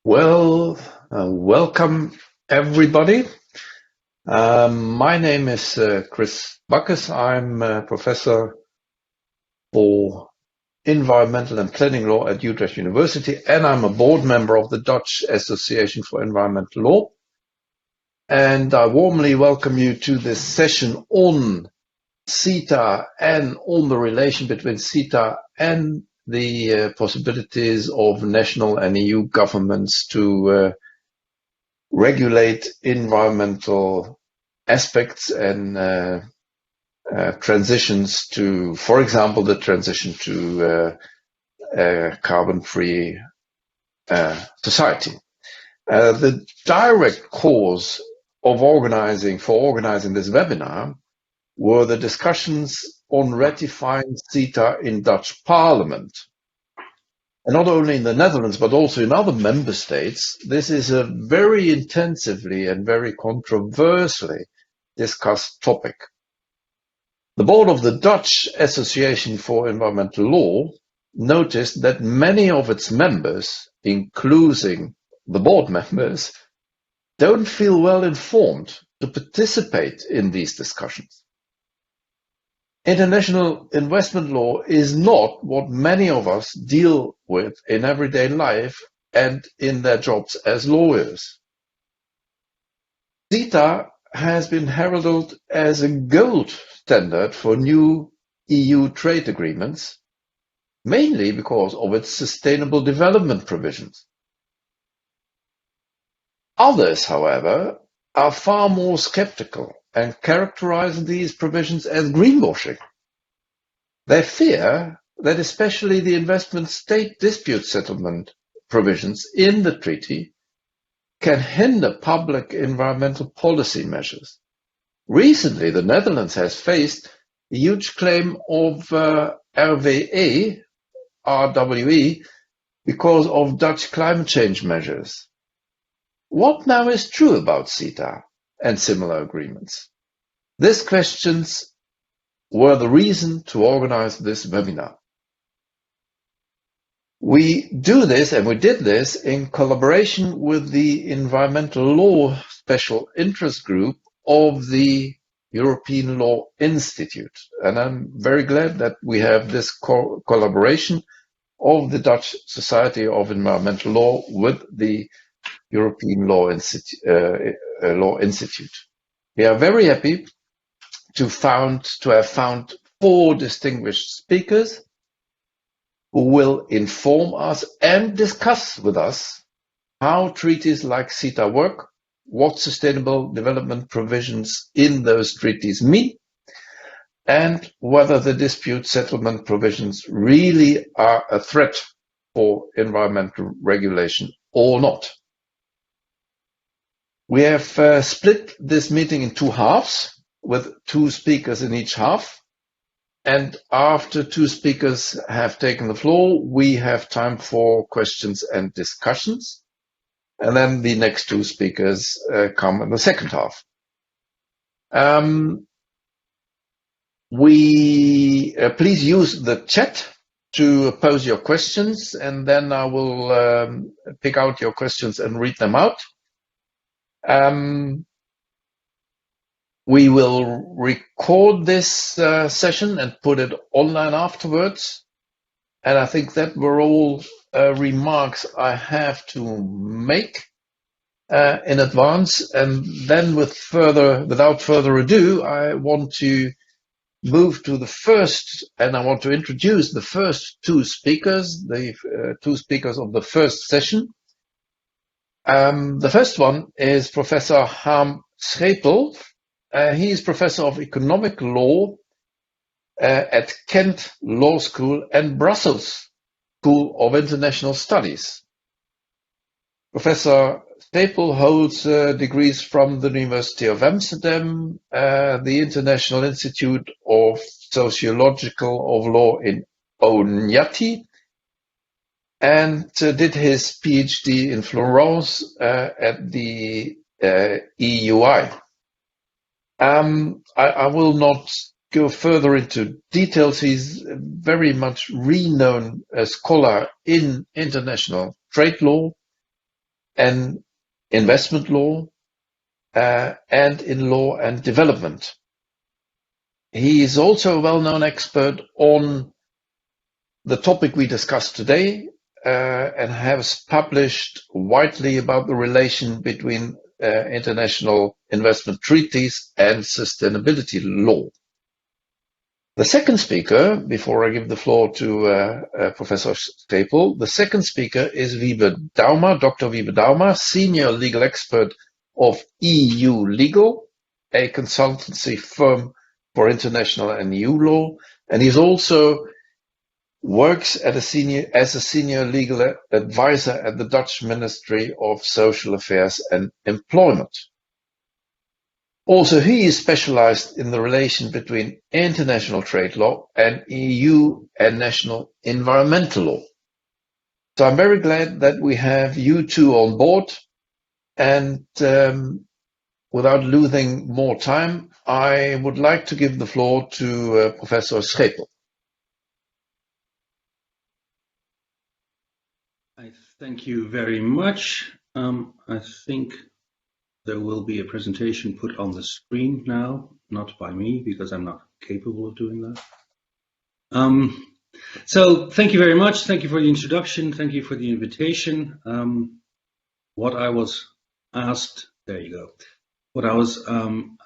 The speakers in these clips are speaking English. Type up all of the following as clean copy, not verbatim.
Well, welcome everybody. My name is Chris Backes. I'm a professor for environmental and planning law at Utrecht University, and I'm a board member of the Dutch Association for Environmental Law. And I warmly welcome you to this session on CETA and on the relation between CETA and the possibilities of national and EU governments to regulate environmental aspects and transitions to, for example, the transition to carbon-free society. The direct cause of organizing this webinar were the discussions on ratifying CETA in Dutch Parliament. And not only in the Netherlands, but also in other member states, this is a very intensively and very controversially discussed topic. The board of the Dutch Association for Environmental Law noticed that many of its members, including the board members, don't feel well informed to participate in these discussions. International investment law is not what many of us deal with in everyday life and in their jobs as lawyers. CETA has been heralded as a gold standard for new EU trade agreements, mainly because of its sustainable development provisions. Others, however, are far more skeptical and characterize these provisions as greenwashing. They fear that especially the investment state dispute settlement provisions in the treaty can hinder public environmental policy measures. Recently, the Netherlands has faced a huge claim of RWE because of Dutch climate change measures. What now is true about CETA and similar agreements? These questions were the reason to organize this webinar. We do this, and we did this in collaboration with the Environmental Law Special Interest Group of the European Law Institute. And I'm very glad that we have this collaboration of the Dutch Society of Environmental Law with the European Law Institute. We are very happy to have found 4 distinguished speakers who will inform us and discuss with us how treaties like CETA work, what sustainable development provisions in those treaties mean, and whether the dispute settlement provisions really are a threat for environmental regulation or not. We have split this meeting in 2 halves, with 2 speakers in each half. And after 2 speakers have taken the floor, we have time for questions and discussions. And then the next 2 speakers come in the second half. Please use the chat to pose your questions, and then I will pick out your questions and read them out. We will record this session and put it online afterwards. And I think that were all remarks I have to make in advance. And then without further ado, I want to move to the first, and I want to introduce the first 2 speakers, the 2 speakers of the first session. The first one is Professor Harm Schepel. He is Professor of Economic Law at Kent Law School and Brussels School of International Studies. Professor Schepel holds degrees from the University of Amsterdam, the International Institute of Sociological of Law in Oñati, and did his PhD in Florence at the EUI. I will not go further into details. He's very much renowned scholar in international trade law. and investment law, and in law and development. He is also a well-known expert on the topic we discussed today, and has published widely about the relation between international investment treaties and sustainability law. The second speaker, before I give the floor to Professor Schepel, the second speaker is Wybe Douma, Dr. Wybe Douma, senior legal expert of EU Legal, a consultancy firm for international and EU law, and he's also works as a senior legal advisor at the Dutch Ministry of Social Affairs and Employment. Also, he is specialized in the relation between international trade law and EU and national environmental law. So I'm very glad that we have you two on board, and without losing more time, I would like to give the floor to Professor Schepel. I thank you very much. I think there will be a presentation put on the screen now, not by me, because I'm not capable of doing that. So thank you very much. Thank you for the introduction. Thank you for the invitation. What I was asked, there you go. What I was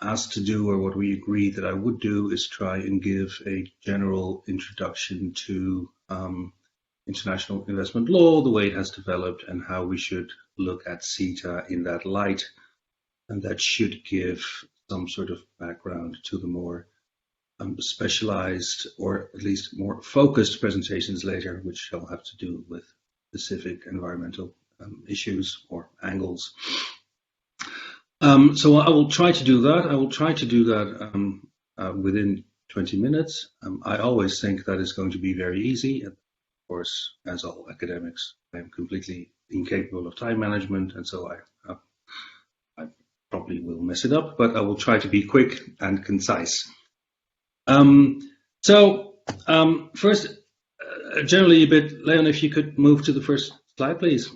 asked to do, or what we agreed that I would do, is try and give a general introduction to international investment law, the way it has developed, and how we should look at CETA in that light. And that should give some sort of background to the more specialized, or at least more focused presentations later, which shall have to do with specific environmental issues or angles. So I will try to do that. I will try to do that within 20 minutes. I always think that is going to be very easy. Of course, as all academics, I am completely incapable of time management, and so I probably will mess it up, but I will try to be quick and concise. First, generally a bit, Leon, if you could move to the first slide, please.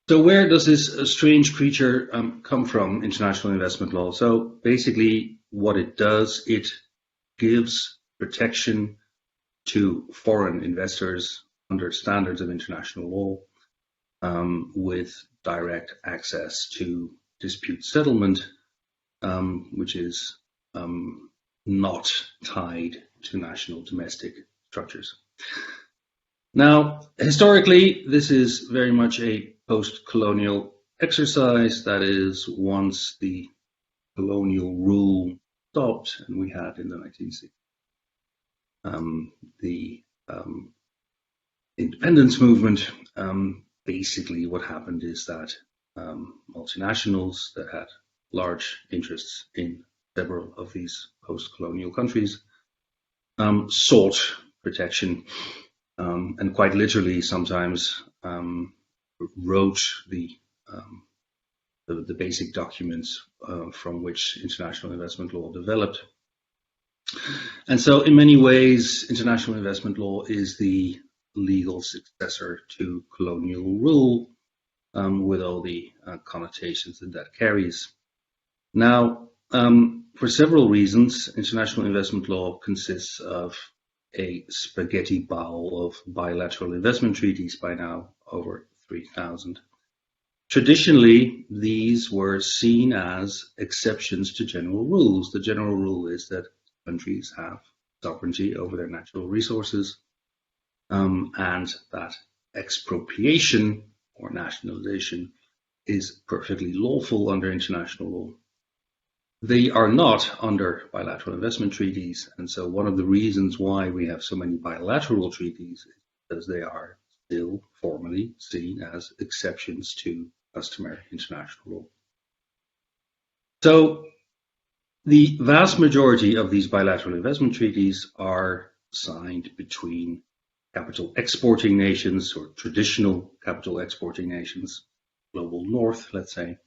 So where does this strange creature come from, international investment law? So basically what it does, it gives protection to foreign investors under standards of international law, with direct access to dispute settlement, which is not tied to national domestic structures. Now, historically, this is very much a post-colonial exercise. That is, once the colonial rule stopped, and we had in the 1960s the independence movement, basically what happened is that multinationals that had large interests in several of these post-colonial countries sought protection, and quite literally sometimes wrote the basic documents from which international investment law developed. And so in many ways, international investment law is the legal successor to colonial rule, with all the connotations that that carries. Now, for several reasons, international investment law consists of a spaghetti bowl of bilateral investment treaties, by now over 3,000. Traditionally, these were seen as exceptions to general rules. The general rule is that countries have sovereignty over their natural resources, and that expropriation or nationalization is perfectly lawful under international law. They are not under bilateral investment treaties, and so one of the reasons why we have so many bilateral treaties is because they are still formally seen as exceptions to customary international law. So the vast majority of these bilateral investment treaties are signed between capital exporting nations, or traditional capital exporting nations, global north, let's say,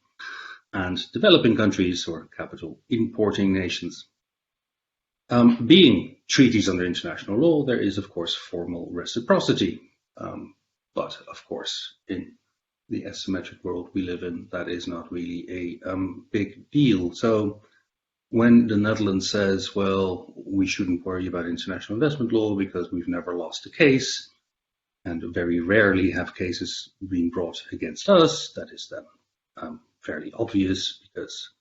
and developing countries, or capital importing nations. Being treaties under international law, there is of course formal reciprocity. But of course, in the asymmetric world we live in, that is not really a big deal. So when the Netherlands says, well, we shouldn't worry about international investment law because we've never lost a case and very rarely have cases being brought against us, that is then fairly obvious because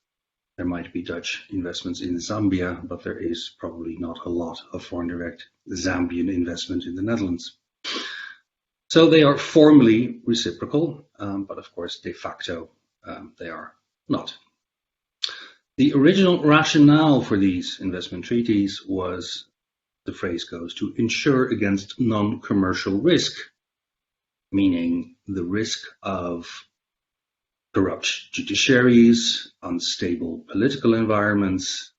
there might be Dutch investments in Zambia, but there is probably not a lot of foreign direct Zambian investment in the Netherlands. So they are formally reciprocal, but of course de facto they are not. The original rationale for these investment treaties was, the phrase goes, to insure against non-commercial risk, meaning the risk of corrupt judiciaries, unstable political environments,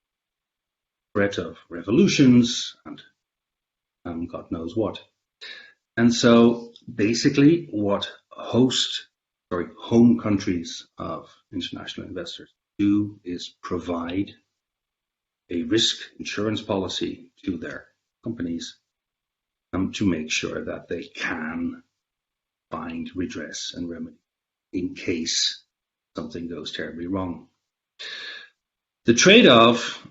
threat of revolutions, and God knows what. And so basically what home countries of international investors do is provide a risk insurance policy to their companies to make sure that they can find redress and remedy in case something goes terribly wrong. The trade-off,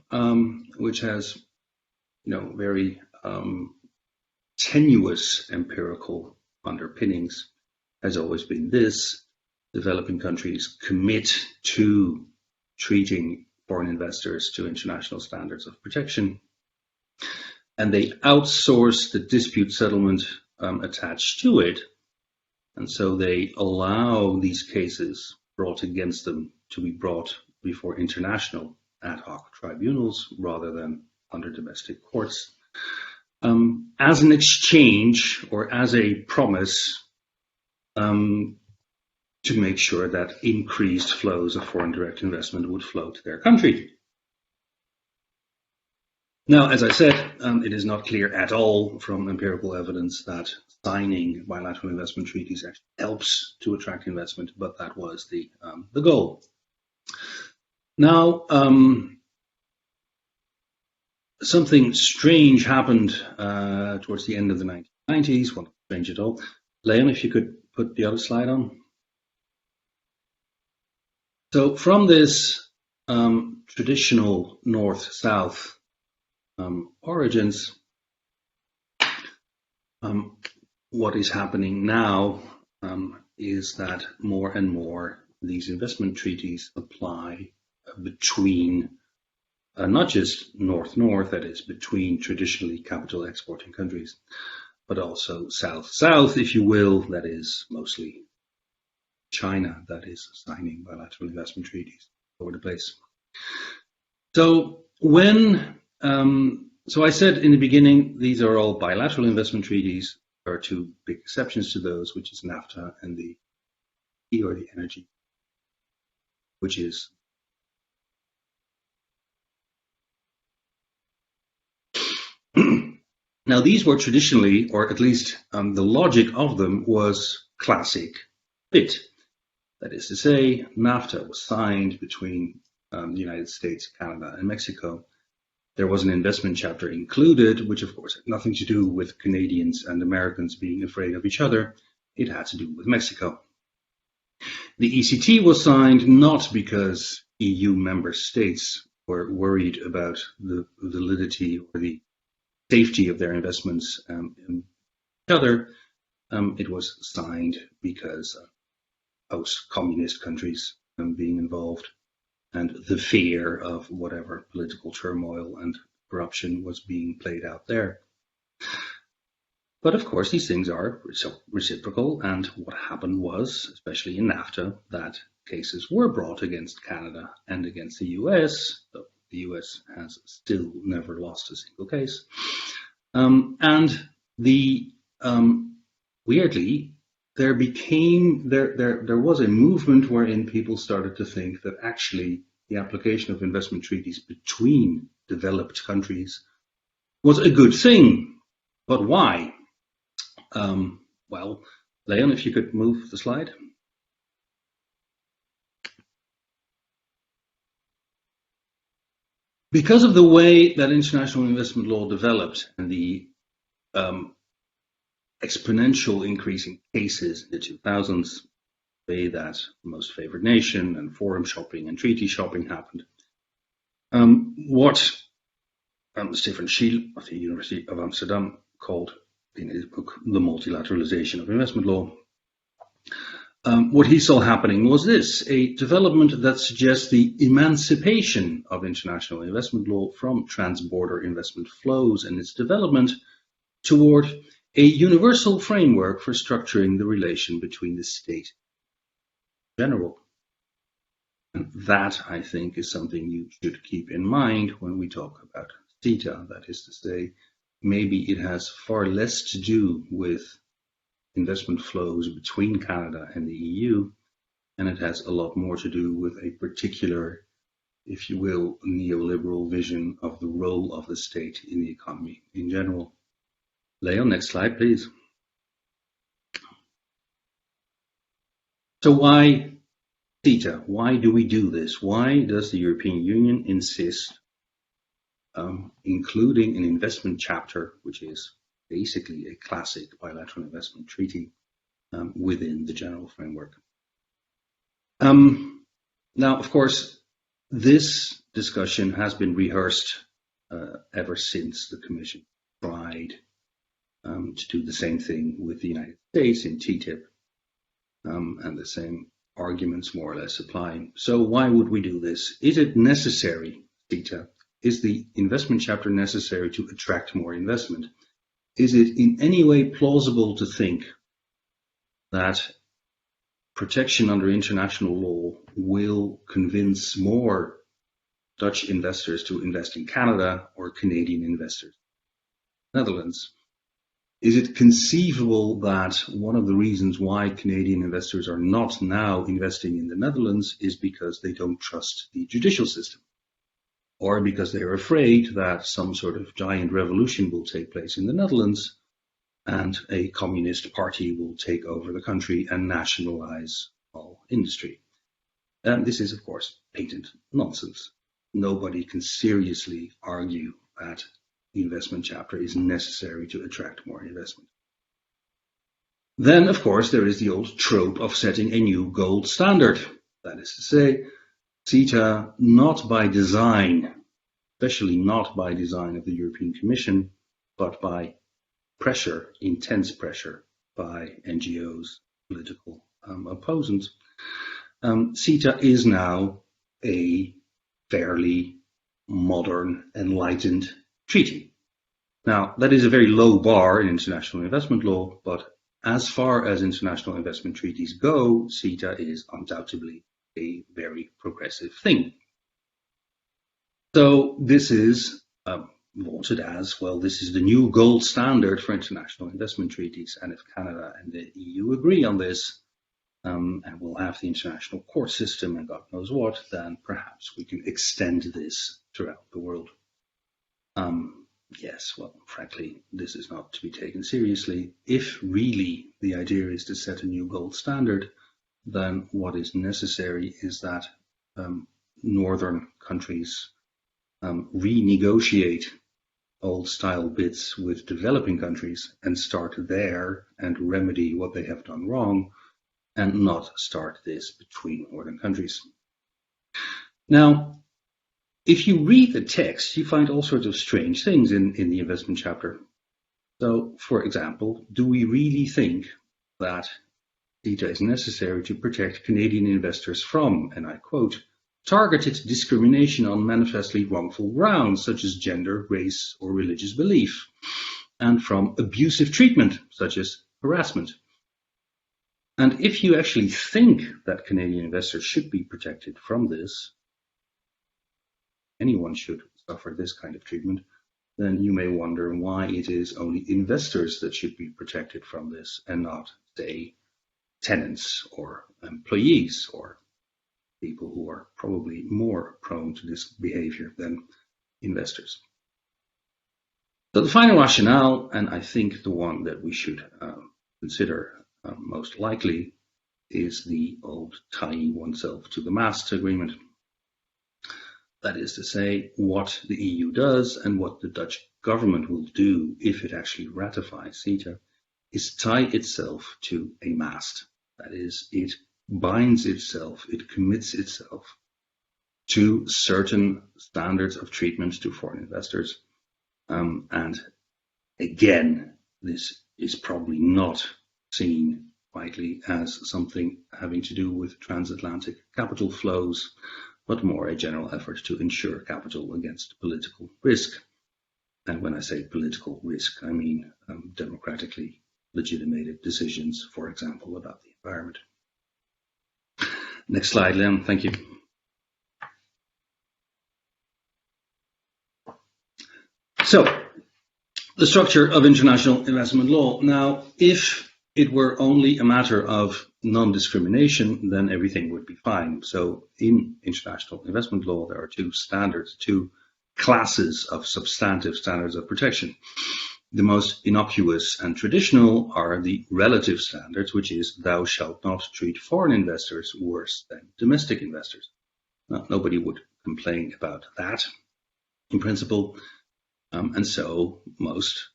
which has very tenuous empirical underpinnings, has always been this: developing countries commit to treating foreign investors to international standards of protection, and they outsource the dispute settlement attached to it, and so they allow these cases brought against them to be brought before international ad hoc tribunals rather than under domestic courts, as an exchange or as a promise to make sure that increased flows of foreign direct investment would flow to their country. Now, as I said, it is not clear at all from empirical evidence that signing bilateral investment treaties actually helps to attract investment, but that was the goal. Now, something strange happened towards the end of the 1990s. Well, not strange at all. Leon, if you could put the other slide on. So from this traditional north-south origins, what is happening now is that more and more these investment treaties apply between not just north-north, that is between traditionally capital exporting countries, but also south-south, if you will, that is mostly China, that is signing bilateral investment treaties all over the place. So so I said in the beginning, these are all bilateral investment treaties. There are two big exceptions to those, which is NAFTA and the energy, which is now these were traditionally, or at least the logic of them was classic FIT. That is to say, NAFTA was signed between the United States, Canada, and Mexico. There was an investment chapter included, which of course had nothing to do with Canadians and Americans being afraid of each other. It had to do with Mexico. The ECT was signed not because EU member states were worried about the validity or the safety of their investments in each other. It was signed because post-communist countries being involved and the fear of whatever political turmoil and corruption was being played out there. But of course, these things are reciprocal, and what happened was, especially in NAFTA, that cases were brought against Canada and against the US, though the US has still never lost a single case. Weirdly, there was a movement wherein people started to think that actually the application of investment treaties between developed countries was a good thing. But why? Well, Leon, if you could move the slide. Because of the way that international investment law developed and the exponential increase in cases in the 2000s, way that most favored nation and forum shopping and treaty shopping happened. What Stefan Schiel of the University of Amsterdam called in his book, The Multilateralization of Investment Law, what he saw happening was this: a development that suggests the emancipation of international investment law from trans-border investment flows and its development toward a universal framework for structuring the relation between the state in general. And that, I think, is something you should keep in mind when we talk about CETA. That is to say, maybe it has far less to do with investment flows between Canada and the EU, and it has a lot more to do with a particular, if you will, neoliberal vision of the role of the state in the economy in general. Leo, next slide, please. So why CETA? Why do we do this? Why does the European Union insist including an investment chapter, which is basically a classic bilateral investment treaty within the general framework? Now, of course, this discussion has been rehearsed ever since the Commission tried to do the same thing with the United States in TTIP, and the same arguments more or less applying. So why would we do this? Is it necessary, CETA? Is the investment chapter necessary to attract more investment? Is it in any way plausible to think that protection under international law will convince more Dutch investors to invest in Canada or Canadian investors in the Netherlands? Is it conceivable that one of the reasons why Canadian investors are not now investing in the Netherlands is because they don't trust the judicial system, or because they're afraid that some sort of giant revolution will take place in the Netherlands and a communist party will take over the country and nationalize all industry? And this is, of course, patent nonsense. Nobody can seriously argue that the investment chapter is necessary to attract more investment. Then, of course, there is the old trope of setting a new gold standard. That is to say, CETA, not by design, especially not by design of the European Commission, but by pressure, intense pressure by NGOs, political opponents, CETA is now a fairly modern, enlightened treaty. Now, that is a very low bar in international investment law, but as far as international investment treaties go, CETA is undoubtedly a very progressive thing. So this is vaunted as, well, this is the new gold standard for international investment treaties, and if Canada and the EU agree on this, and we'll have the international court system and God knows what, then perhaps we can extend this throughout the world. Yes, well, frankly, this is not to be taken seriously. If really the idea is to set a new gold standard, then what is necessary is that northern countries renegotiate old style bits with developing countries and start there and remedy what they have done wrong, and not start this between northern countries. Now, if you read the text, you find all sorts of strange things in the investment chapter. So, for example, do we really think that CETA is necessary to protect Canadian investors from, and I quote, targeted discrimination on manifestly wrongful grounds, such as gender, race, or religious belief, and from abusive treatment, such as harassment? And if you actually think that Canadian investors should be protected from this, anyone should suffer this kind of treatment, then you may wonder why it is only investors that should be protected from this and not, say, tenants or employees or people who are probably more prone to this behavior than investors. So the final rationale, and I think the one that we should consider most likely, is the old tying oneself to the mast agreement. That is to say, what the EU does and what the Dutch government will do if it actually ratifies CETA is tie itself to a mast. That is, it binds itself, it commits itself to certain standards of treatment to foreign investors. And again, this is probably not seen widely as something having to do with transatlantic capital flows, but more a general effort to ensure capital against political risk. And when I say political risk, I mean democratically legitimated decisions, for example, about the environment. Next slide, Leon. Thank you. So, the structure of international investment law. Now, if it were only a matter of non-discrimination, then everything would be fine. So, in international investment law, there are two standards, two classes of substantive standards of protection. The most innocuous and traditional are the relative standards, which is thou shalt not treat foreign investors worse than domestic investors. Now, nobody would complain about that in principle. And so most,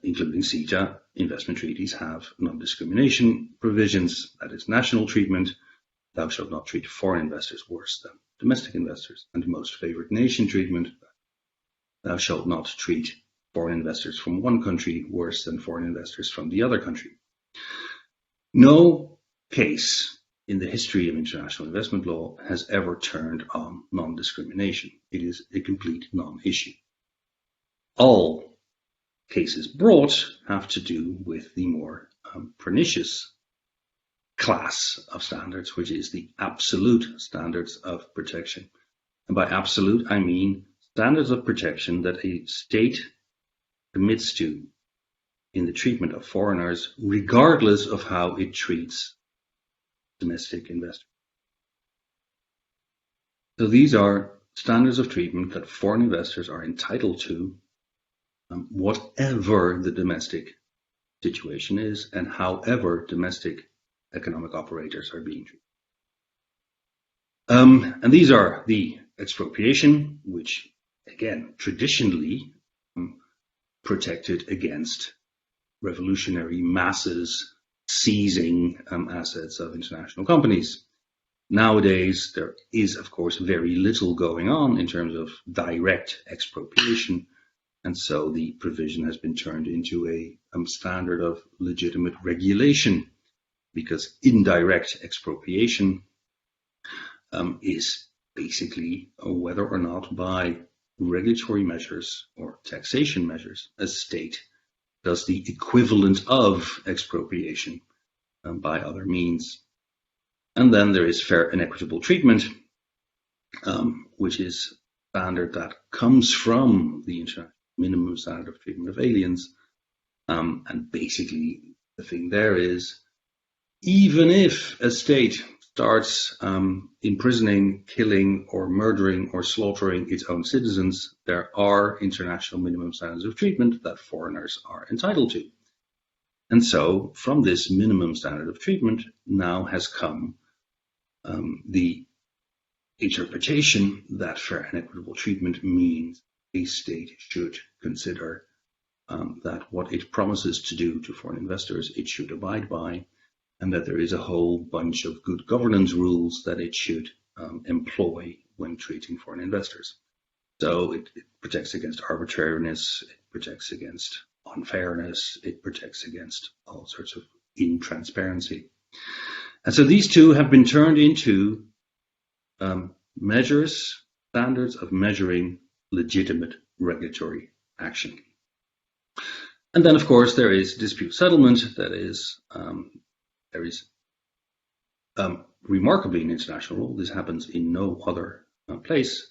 including CETA, investment treaties have non-discrimination provisions, that is national treatment. Thou shalt not treat foreign investors worse than domestic investors. And most favored nation treatment, thou shalt not treat foreign investors from one country worse than foreign investors from the other country. No case in the history of international investment law has ever turned on non-discrimination. It is a complete non-issue. All cases brought have to do with the more pernicious class of standards, which is the absolute standards of protection. And by absolute, I mean standards of protection that a state commits to in the treatment of foreigners, regardless of how it treats domestic investors. So these are standards of treatment that foreign investors are entitled to, whatever the domestic situation is and however domestic economic operators are being treated. And these are the expropriation, which again traditionally protected against revolutionary masses seizing assets of international companies. Nowadays, there is, of course, very little going on in terms of direct expropriation. And so the provision has been turned into a standard of legitimate regulation, because indirect expropriation is basically whether or not by regulatory measures or taxation measures a state does the equivalent of expropriation by other means. And then there is fair and equitable treatment, which is a standard that comes from the international minimum standard of treatment of aliens. And basically the thing there is, even if a state starts imprisoning, killing, or murdering or slaughtering its own citizens, there are international minimum standards of treatment that foreigners are entitled to. And so from this minimum standard of treatment now has come the interpretation that fair and equitable treatment means a state should consider that what it promises to do to foreign investors, it should abide by, and that there is a whole bunch of good governance rules that it should employ when treating foreign investors. So it protects against arbitrariness, it protects against unfairness, it protects against all sorts of intransparency. And so these two have been turned into measures, standards of measuring legitimate regulatory action. And then, of course, there is dispute settlement. That is, there is remarkably in international law, this happens in no other place.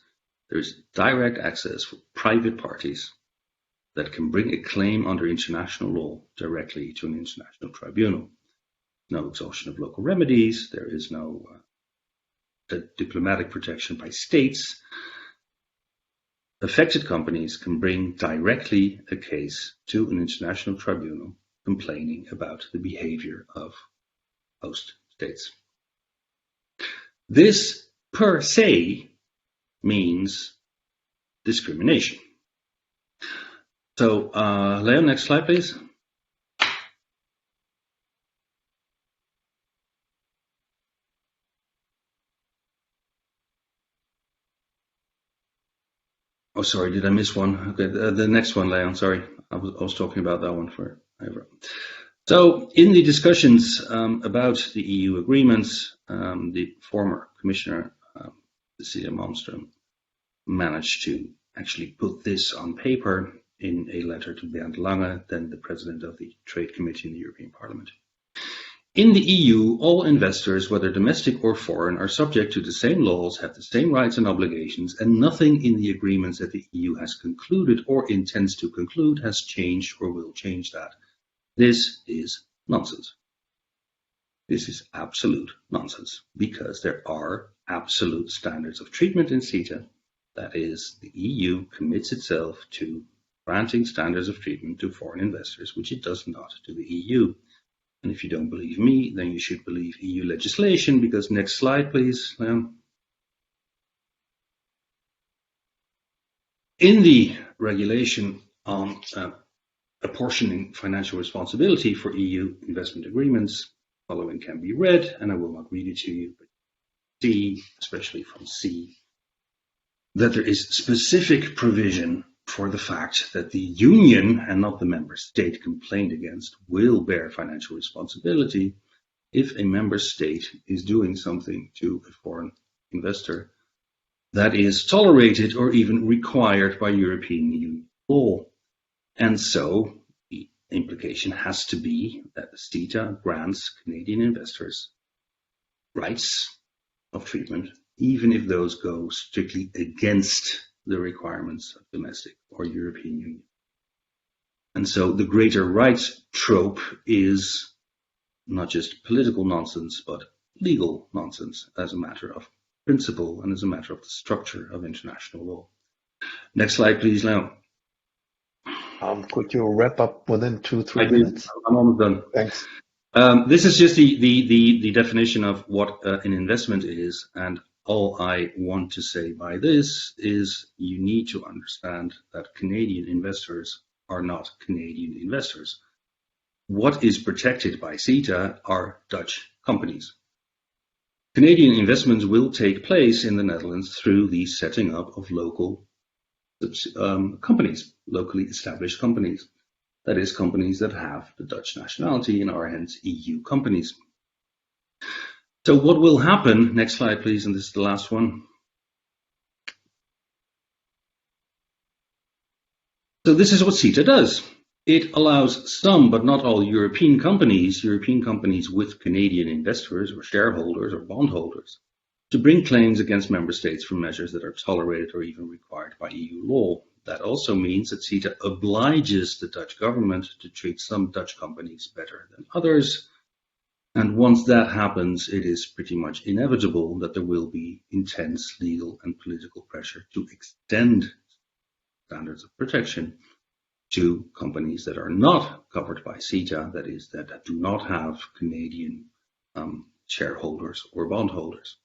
There is direct access for private parties that can bring a claim under international law directly to an international tribunal. No exhaustion of local remedies. There is no diplomatic protection by states. Affected companies can bring directly a case to an international tribunal complaining about the behavior of host states. This per se means discrimination. So, Leo, next slide, please. Oh, sorry, did I miss one? Okay, the next one, Leon, sorry. I was talking about that one forever. So in the discussions about the EU agreements, the former commissioner, Cecilia Malmström, managed to actually put this on paper in a letter to Bernd Lange, then the president of the Trade Committee in the European Parliament. In the EU, all investors, whether domestic or foreign, are subject to the same laws, have the same rights and obligations, and nothing in the agreements that the EU has concluded or intends to conclude has changed or will change that. This is nonsense. This is absolute nonsense, because there are absolute standards of treatment in CETA. That is, the EU commits itself to granting standards of treatment to foreign investors, which it does not to the EU. And if you don't believe me, then you should believe EU legislation, because next slide, please. In the regulation on apportioning financial responsibility for EU investment agreements, following can be read, and I will not read it to you, but see, especially from C, that there is specific provision for the fact that the union and not the member state complained against will bear financial responsibility if a member state is doing something to a foreign investor that is tolerated or even required by European Union law. And so the implication has to be that the CETA grants Canadian investors rights of treatment, even if those go strictly against the requirements of domestic or European Union. And so the greater rights trope is not just political nonsense, but legal nonsense as a matter of principle and as a matter of the structure of international law. Next slide, please, Leo. Could you wrap up within 2-3 minutes? I'm almost done. Thanks. This is just the definition of what an investment is, and all I want to say by this is you need to understand that Canadian investors are not Canadian investors. What is protected by CETA are Dutch companies. Canadian investments will take place in the Netherlands through the setting up of local companies, locally established companies. That is, companies that have the Dutch nationality and are hence EU companies. So what will happen, next slide please, and this is the last one. So this is what CETA does. It allows some, but not all, European companies with Canadian investors or shareholders or bondholders, to bring claims against member states for measures that are tolerated or even required by EU law. That also means that CETA obliges the Dutch government to treat some Dutch companies better than others. And once that happens, it is pretty much inevitable that there will be intense legal and political pressure to extend standards of protection to companies that are not covered by CETA, that is, that do not have Canadian shareholders or bondholders.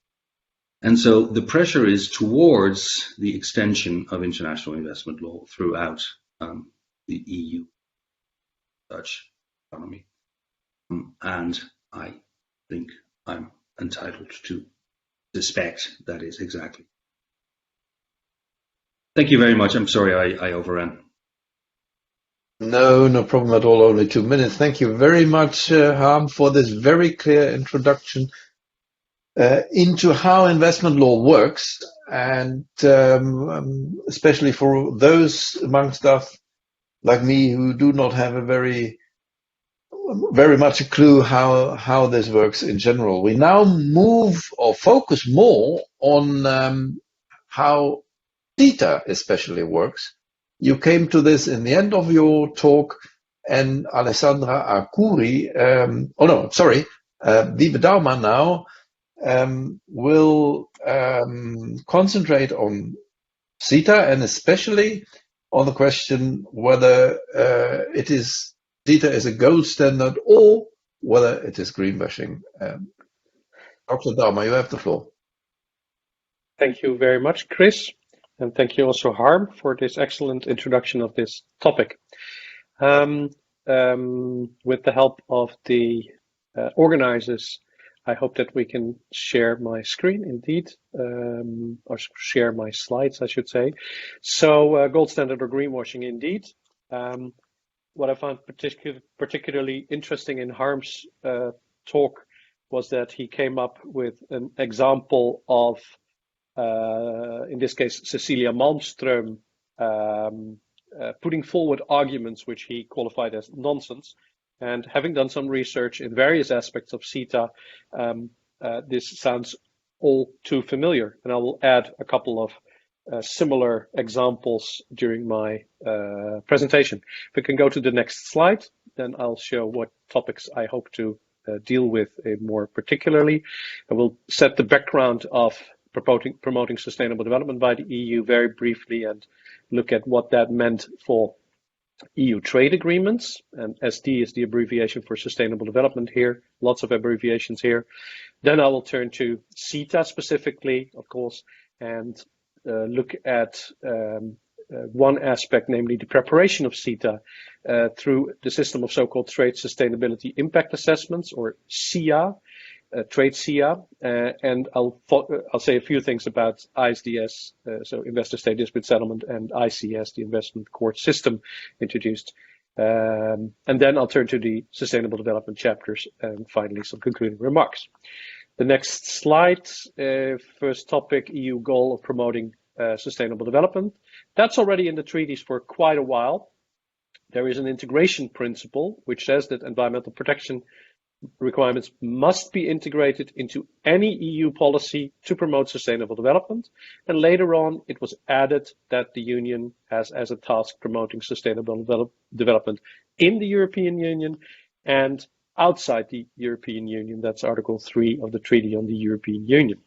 And so the pressure is towards the extension of international investment law throughout the EU Dutch economy. And I think I'm entitled to suspect that is exactly. Thank you very much. I'm sorry I overran. No problem at all. Only 2 minutes. Thank you very much, Harm, for this very clear introduction into how investment law works, and especially for those amongst us like me who do not have a very much a clue how this works in general. We now move or focus more on how CETA especially works. You came to this in the end of your talk, and Alessandra Arcuri, Wybe Douma now will concentrate on CETA, and especially on the question whether CETA is a gold standard or whether it is greenwashing. Dr. Douma, you have the floor. Thank you very much, Chris. And thank you also, Harm, for this excellent introduction of this topic. With the help of the organizers, I hope that we can share my screen indeed, or share my slides, I should say. So gold standard or greenwashing indeed. What I found particularly interesting in Harm's talk was that he came up with an example of, in this case, Cecilia Malmström putting forward arguments which he qualified as nonsense. And having done some research in various aspects of CETA, this sounds all too familiar. And I will add a couple of similar examples during my presentation. If we can go to the next slide, then I'll show what topics I hope to deal with more particularly. I will set the background of promoting sustainable development by the EU very briefly and look at what that meant for EU trade agreements, and SD is the abbreviation for sustainable development here, lots of abbreviations here. Then I will turn to CETA specifically, of course, and look at one aspect, namely the preparation of CETA through the system of so-called trade sustainability impact assessments, or SIA, trade SIA, and I'll say a few things about ISDS, so Investor State Dispute Settlement, and ICS, the investment court system introduced. And then I'll turn to the sustainable development chapters and finally some concluding remarks. The next slide, first topic, EU goal of promoting sustainable development. That's already in the treaties for quite a while. There is an integration principle which says that environmental protection requirements must be integrated into any EU policy to promote sustainable development. And later on, it was added that the Union has as a task promoting sustainable development in the European Union and outside the European Union. That's Article 3 of the Treaty on the European Union.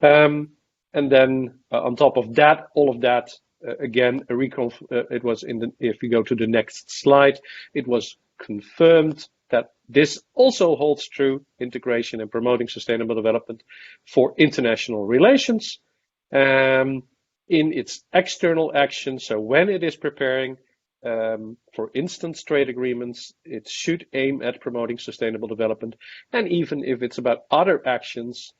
And then on top of that, all of that, again, it was if you go to the next slide, it was confirmed that this also holds true, integration and promoting sustainable development for international relations in its external action. So when it is preparing, for instance, trade agreements, it should aim at promoting sustainable development. And even if it's about other actions,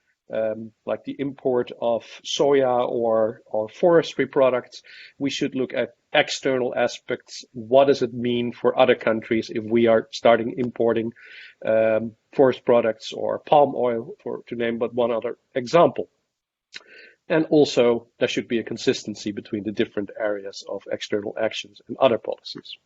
like the import of soya or forestry products, we should look at external aspects. What does it mean for other countries if we are starting importing forest products or palm oil, to name but one other example? And also, there should be a consistency between the different areas of external actions and other policies.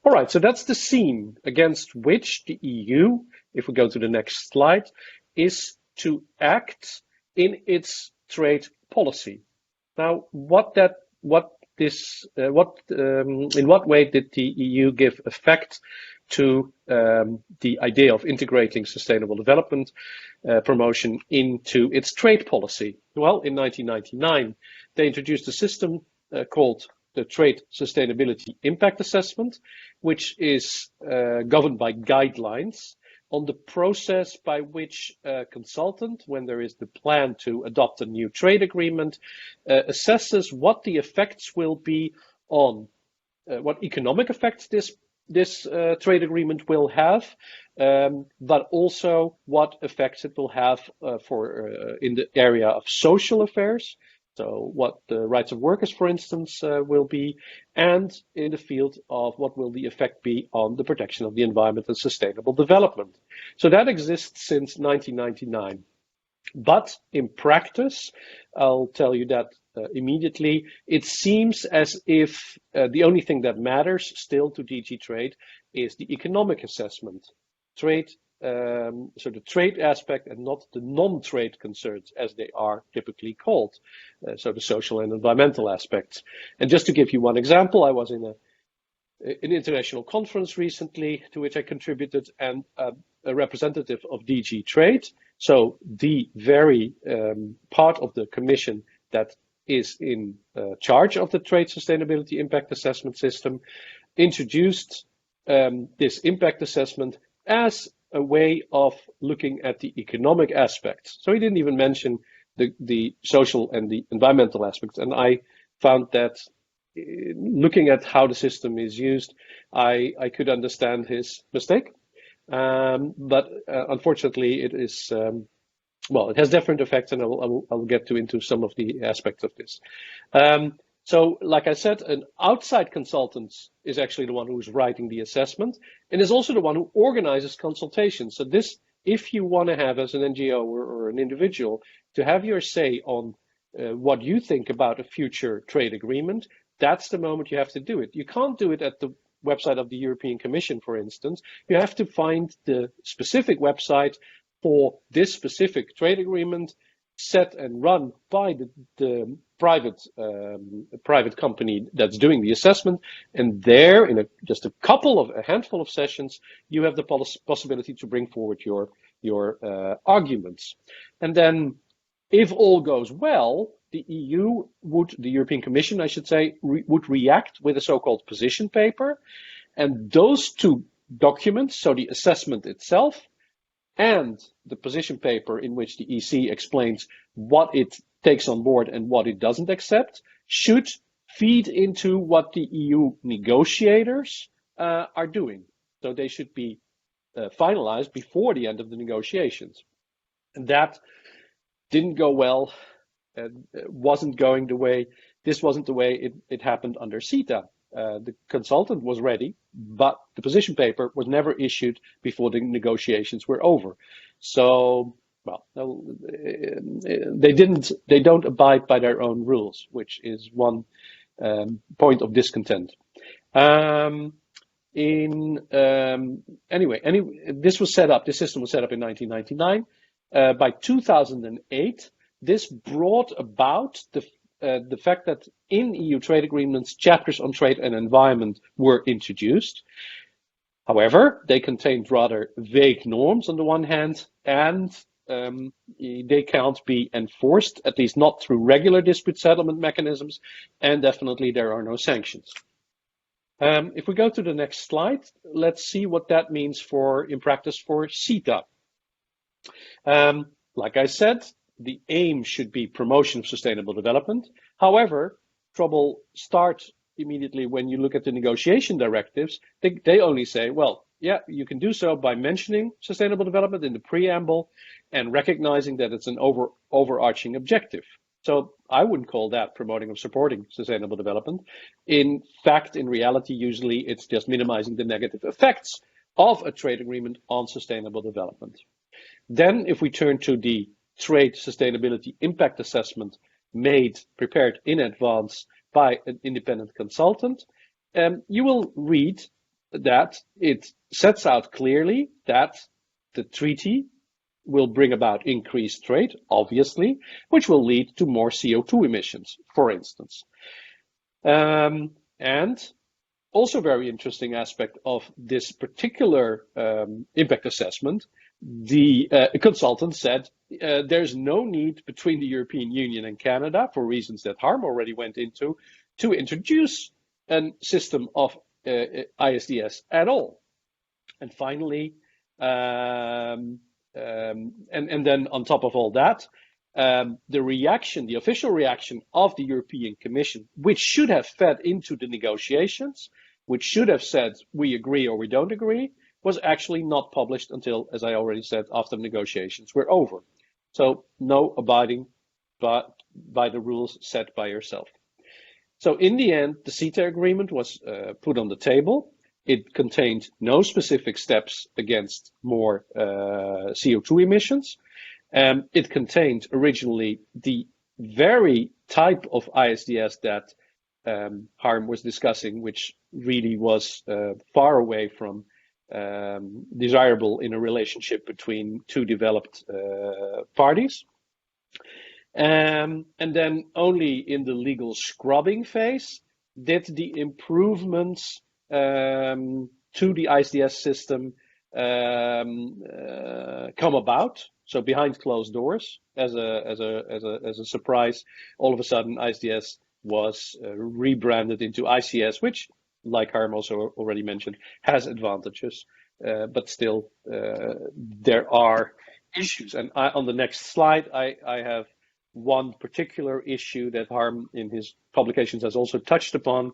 All right, so that's the scene against which the EU, if we go to the next slide, is to act in its trade policy. Now, in what way did the EU give effect to the idea of integrating sustainable development promotion into its trade policy? Well, in 1999, they introduced a system called the Trade Sustainability Impact Assessment, which is governed by guidelines on the process by which a consultant, when there is the plan to adopt a new trade agreement, assesses what the effects will be on what economic effects this trade agreement will have, but also what effects it will have in the area of social affairs. So what the rights of workers, for instance, will be, and in the field of what will the effect be on the protection of the environment and sustainable development. So that exists since 1999. But in practice, I'll tell you that immediately, it seems as if the only thing that matters still to DG Trade is the economic assessment. So the trade aspect and not the non-trade concerns as they are typically called, so the social and environmental aspects. And just to give you one example, I was in an international conference recently to which I contributed, and a representative of DG Trade, so the very part of the commission that is in charge of the Trade Sustainability Impact Assessment system, introduced this impact assessment as a way of looking at the economic aspects. So he didn't even mention the social and the environmental aspects. And I found that looking at how the system is used, I could understand his mistake. But unfortunately, it is well, it has different effects, and I'll get into some of the aspects of this. So, like I said, an outside consultant is actually the one who's writing the assessment, and is also the one who organizes consultations. So this, if you want to have, as an NGO or an individual, to have your say on what you think about a future trade agreement, that's the moment you have to do it. You can't do it at the website of the European Commission, for instance. You have to find the specific website for this specific trade agreement, set and run by the private company that's doing the assessment, and there, in just a handful of sessions, you have the possibility to bring forward your arguments, and then, if all goes well, the European Commission, I should say, would react with a so-called position paper, and those two documents, so the assessment itself and the position paper in which the EC explains what it takes on board and what it doesn't accept, should feed into what the EU negotiators are doing. So they should be finalized before the end of the negotiations. And that didn't go well. Wasn't going the way, this wasn't the way it happened under CETA. The consultant was ready, but the position paper was never issued before the negotiations were over. So, well, they don't abide by their own rules, which is one point of discontent. Anyway, this system was set up in 1999. By 2008, this brought about the fact that in EU trade agreements, chapters on trade and environment were introduced. However, they contained rather vague norms on the one hand, and they can't be enforced, at least not through regular dispute settlement mechanisms, and definitely there are no sanctions. If we go to the next slide, let's see what that means in practice for CETA. Like I said, the aim should be promotion of sustainable development. However, trouble starts immediately when you look at the negotiation directives. They only say, well, yeah, you can do so by mentioning sustainable development in the preamble and recognizing that it's an overarching objective. So I wouldn't call that promoting or supporting sustainable development. In fact, in reality, usually it's just minimizing the negative effects of a trade agreement on sustainable development. Then if we turn to the trade sustainability impact assessment prepared in advance by an independent consultant, you will read that it sets out clearly that the treaty will bring about increased trade, obviously, which will lead to more CO2 emissions, for instance. And also very interesting aspect of this particular impact assessment, the consultant said there's no need between the European Union and Canada, for reasons that Harm already went into, to introduce a system of ISDS at all. And finally, and then on top of all that, the official reaction of the European Commission, which should have fed into the negotiations, which should have said we agree or we don't agree, was actually not published until, as I already said, after negotiations were over. So no abiding by the rules set by yourself. So in the end, the CETA agreement was put on the table. It contained no specific steps against more CO2 emissions. It contained originally the very type of ISDS that Harm was discussing, which really was far away from desirable in a relationship between two developed parties. And then only in the legal scrubbing phase did the improvements to the ISDS system come about. So behind closed doors, as a surprise, all of a sudden ISDS was rebranded into ICS, which, like Harm also already mentioned, has advantages, but still there are issues. And on the next slide, I have one particular issue that Harm in his publications has also touched upon.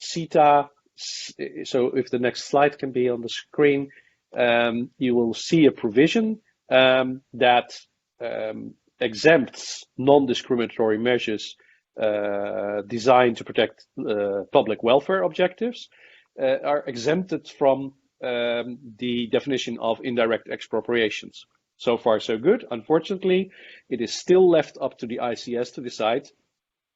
CETA so if the next slide can be on the screen, you will see a provision that exempts non-discriminatory measures designed to protect public welfare objectives are exempted from the definition of indirect expropriations. So far, so good. Unfortunately, it is still left up to the ICS to decide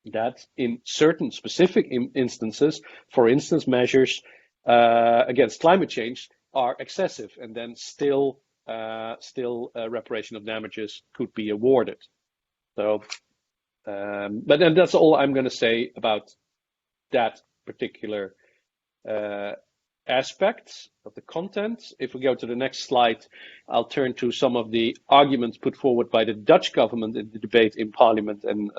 that in certain specific instances, for instance, measures against climate change are excessive, and then still reparation of damages could be awarded. So, but then that's all I'm going to say about that particular aspects of the content. If we go to the next slide, I'll turn to some of the arguments put forward by the Dutch government in the debate in Parliament. And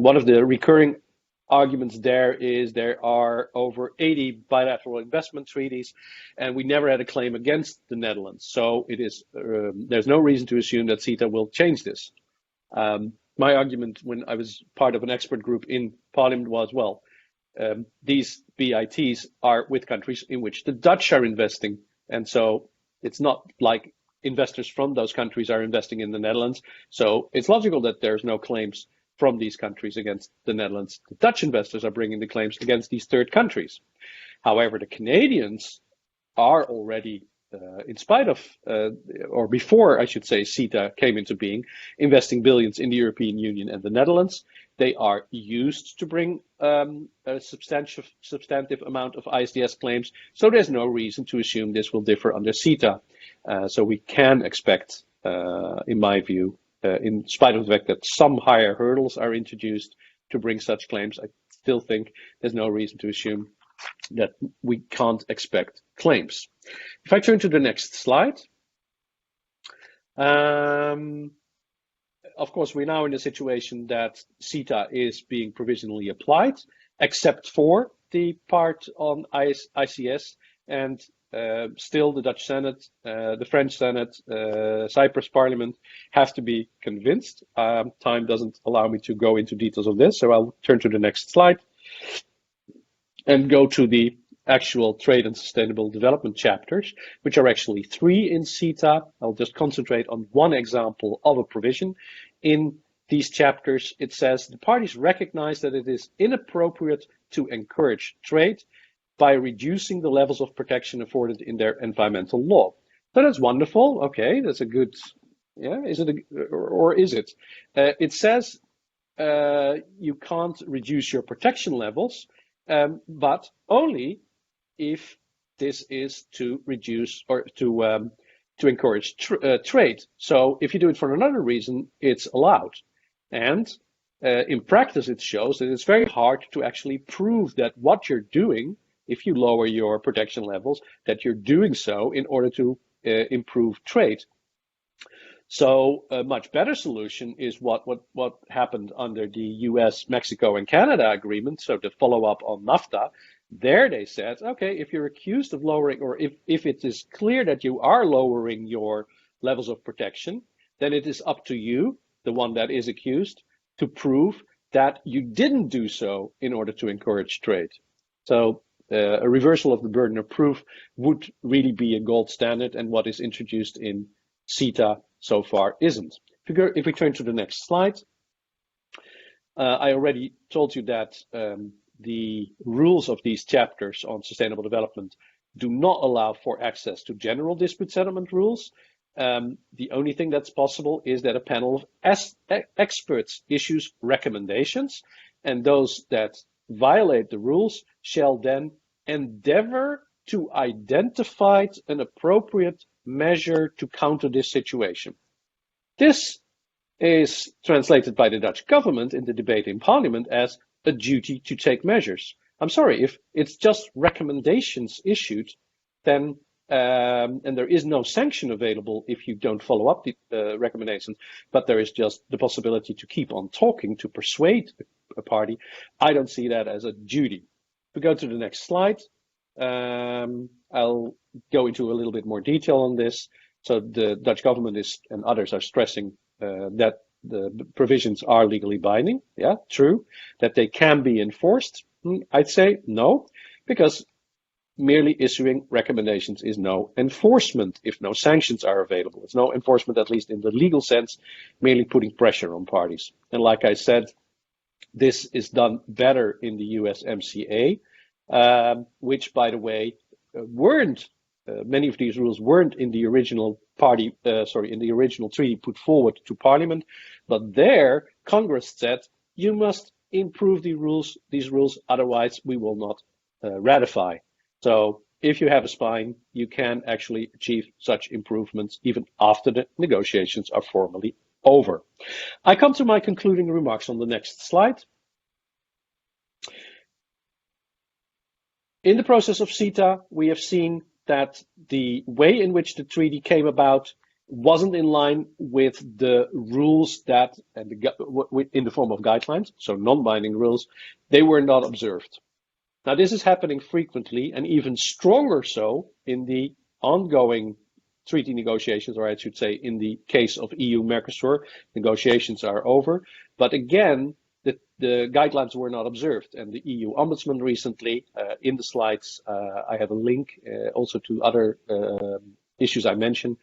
one of the recurring arguments there is there are over 80 bilateral investment treaties, and we never had a claim against the Netherlands. So it is there's no reason to assume that CETA will change this. My argument when I was part of an expert group in Parliament was, well, these BITs are with countries in which the Dutch are investing. And so it's not like investors from those countries are investing in the Netherlands. So it's logical that there's no claims from these countries against the Netherlands. The Dutch investors are bringing the claims against these third countries. However, the Canadians are already, in spite of, or before, I should say, CETA came into being, investing billions in the European Union and the Netherlands. They are used to bring a substantive amount of ISDS claims, so there's no reason to assume this will differ under CETA. So we can expect, in my view, in spite of the fact that some higher hurdles are introduced to bring such claims, I still think there's no reason to assume that we can't expect claims. If I turn to the next slide, of course, we're now in a situation that CETA is being provisionally applied, except for the part on ICS, and still the Dutch Senate, the French Senate, Cyprus Parliament have to be convinced. Time doesn't allow me to go into details of this, so I'll turn to the next slide and go to the actual trade and sustainable development chapters, which are actually 3 in CETA. I'll just concentrate on one example of a provision. In these chapters, it says the parties recognize that it is inappropriate to encourage trade by reducing the levels of protection afforded in their environmental law. So that's wonderful. Okay, that's a good, yeah, is it, or is it? It says you can't reduce your protection levels, but only if this is to reduce or to encourage trade. So if you do it for another reason, it's allowed. And in practice, it shows that it's very hard to actually prove that what you're doing, if you lower your protection levels, that you're doing so in order to improve trade. So a much better solution is what happened under the US, Mexico, and Canada agreement, so the follow-up on NAFTA. There they said, okay, if you're accused of lowering, or if it is clear that you are lowering your levels of protection, then it is up to you, the one that is accused, to prove that you didn't do so in order to encourage trade. So a reversal of the burden of proof would really be a gold standard, and what is introduced in CETA so far isn't. If we turn to the next slide, I already told you that the rules of these chapters on sustainable development do not allow for access to general dispute settlement rules. The only thing that's possible is that a panel of experts issues recommendations, and those that violate the rules shall then endeavor to identify an appropriate measure to counter this situation. This is translated by the Dutch government in the debate in Parliament as a duty to take measures. I'm sorry, if it's just recommendations issued, then and there is no sanction available if you don't follow up the recommendations, but there is just the possibility to keep on talking to persuade a party. I don't see that as a duty. If we go to the next slide, I'll go into a little bit more detail on this. So the Dutch government and others are stressing that the provisions are legally binding. Yeah, true. That they can be enforced. I'd say no. because merely issuing recommendations is no enforcement if no sanctions are available. It's no enforcement, at least in the legal sense, merely putting pressure on parties. And like I said, this is done better in the USMCA, which, by the way, weren't many of these rules weren't in the original in the original treaty put forward to Parliament, but there Congress said you must improve these rules, otherwise we will not ratify. So if you have a spine, you can actually achieve such improvements even after the negotiations are formally over. I come to my concluding remarks on the next slide. In the process of CETA, we have seen that the way in which the treaty came about wasn't in line with the rules that, in the form of guidelines, so non-binding rules, they were not observed. Now, this is happening frequently, and even stronger so in the ongoing treaty negotiations, or I should say in the case of EU-Mercosur, negotiations are over. But again, the guidelines were not observed. And the EU Ombudsman recently, in the slides, I have a link also to other issues I mentioned,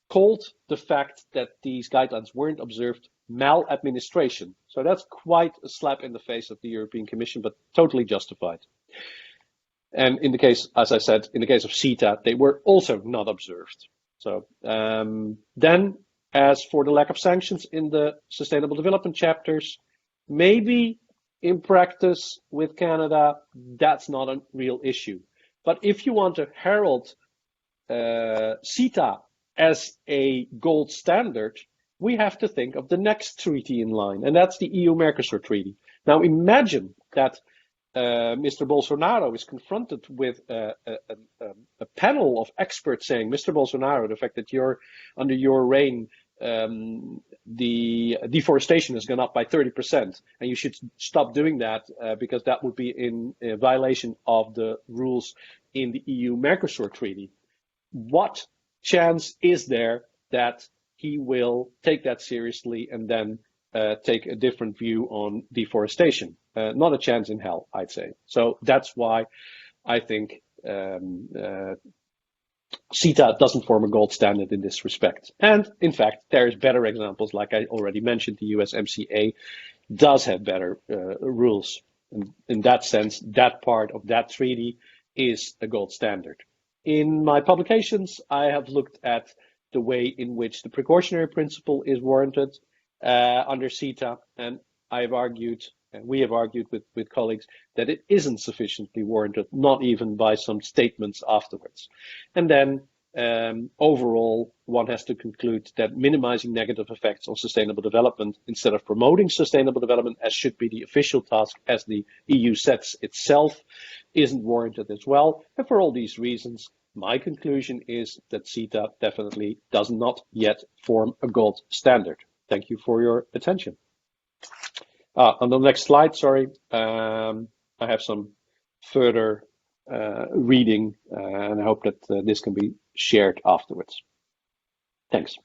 called the fact that these guidelines weren't observed maladministration. So that's quite a slap in the face of the European Commission, but totally justified. And in the case, as I said, in the case of CETA, they were also not observed. So then, as for the lack of sanctions in the Sustainable Development chapters, maybe in practice with Canada, that's not a real issue. But if you want to herald CETA as a gold standard, we have to think of the next treaty in line, and that's the EU-Mercosur treaty. Now imagine that Mr. Bolsonaro is confronted with a panel of experts saying, Mr. Bolsonaro, the fact that under your reign, the deforestation has gone up by 30%, and you should stop doing that because that would be in violation of the rules in the EU-Mercosur treaty. What chance is there that he will take that seriously and then take a different view on deforestation? Not a chance in hell, I'd say. So that's why I think CETA doesn't form a gold standard in this respect. And in fact, there's better examples, like I already mentioned, the USMCA does have better rules. And in that sense, that part of that treaty is a gold standard. In my publications, I have looked at the way in which the precautionary principle is warranted under CETA, and I've argued, and we have argued with colleagues, that it isn't sufficiently warranted, not even by some statements afterwards. And then overall, one has to conclude that minimizing negative effects on sustainable development instead of promoting sustainable development, as should be the official task as the EU sets itself, isn't warranted as well. And for all these reasons, my conclusion is that CETA definitely does not yet form a gold standard. Thank you for your attention. On the next slide, sorry, I have some further reading, and I hope that this can be shared afterwards. Thanks.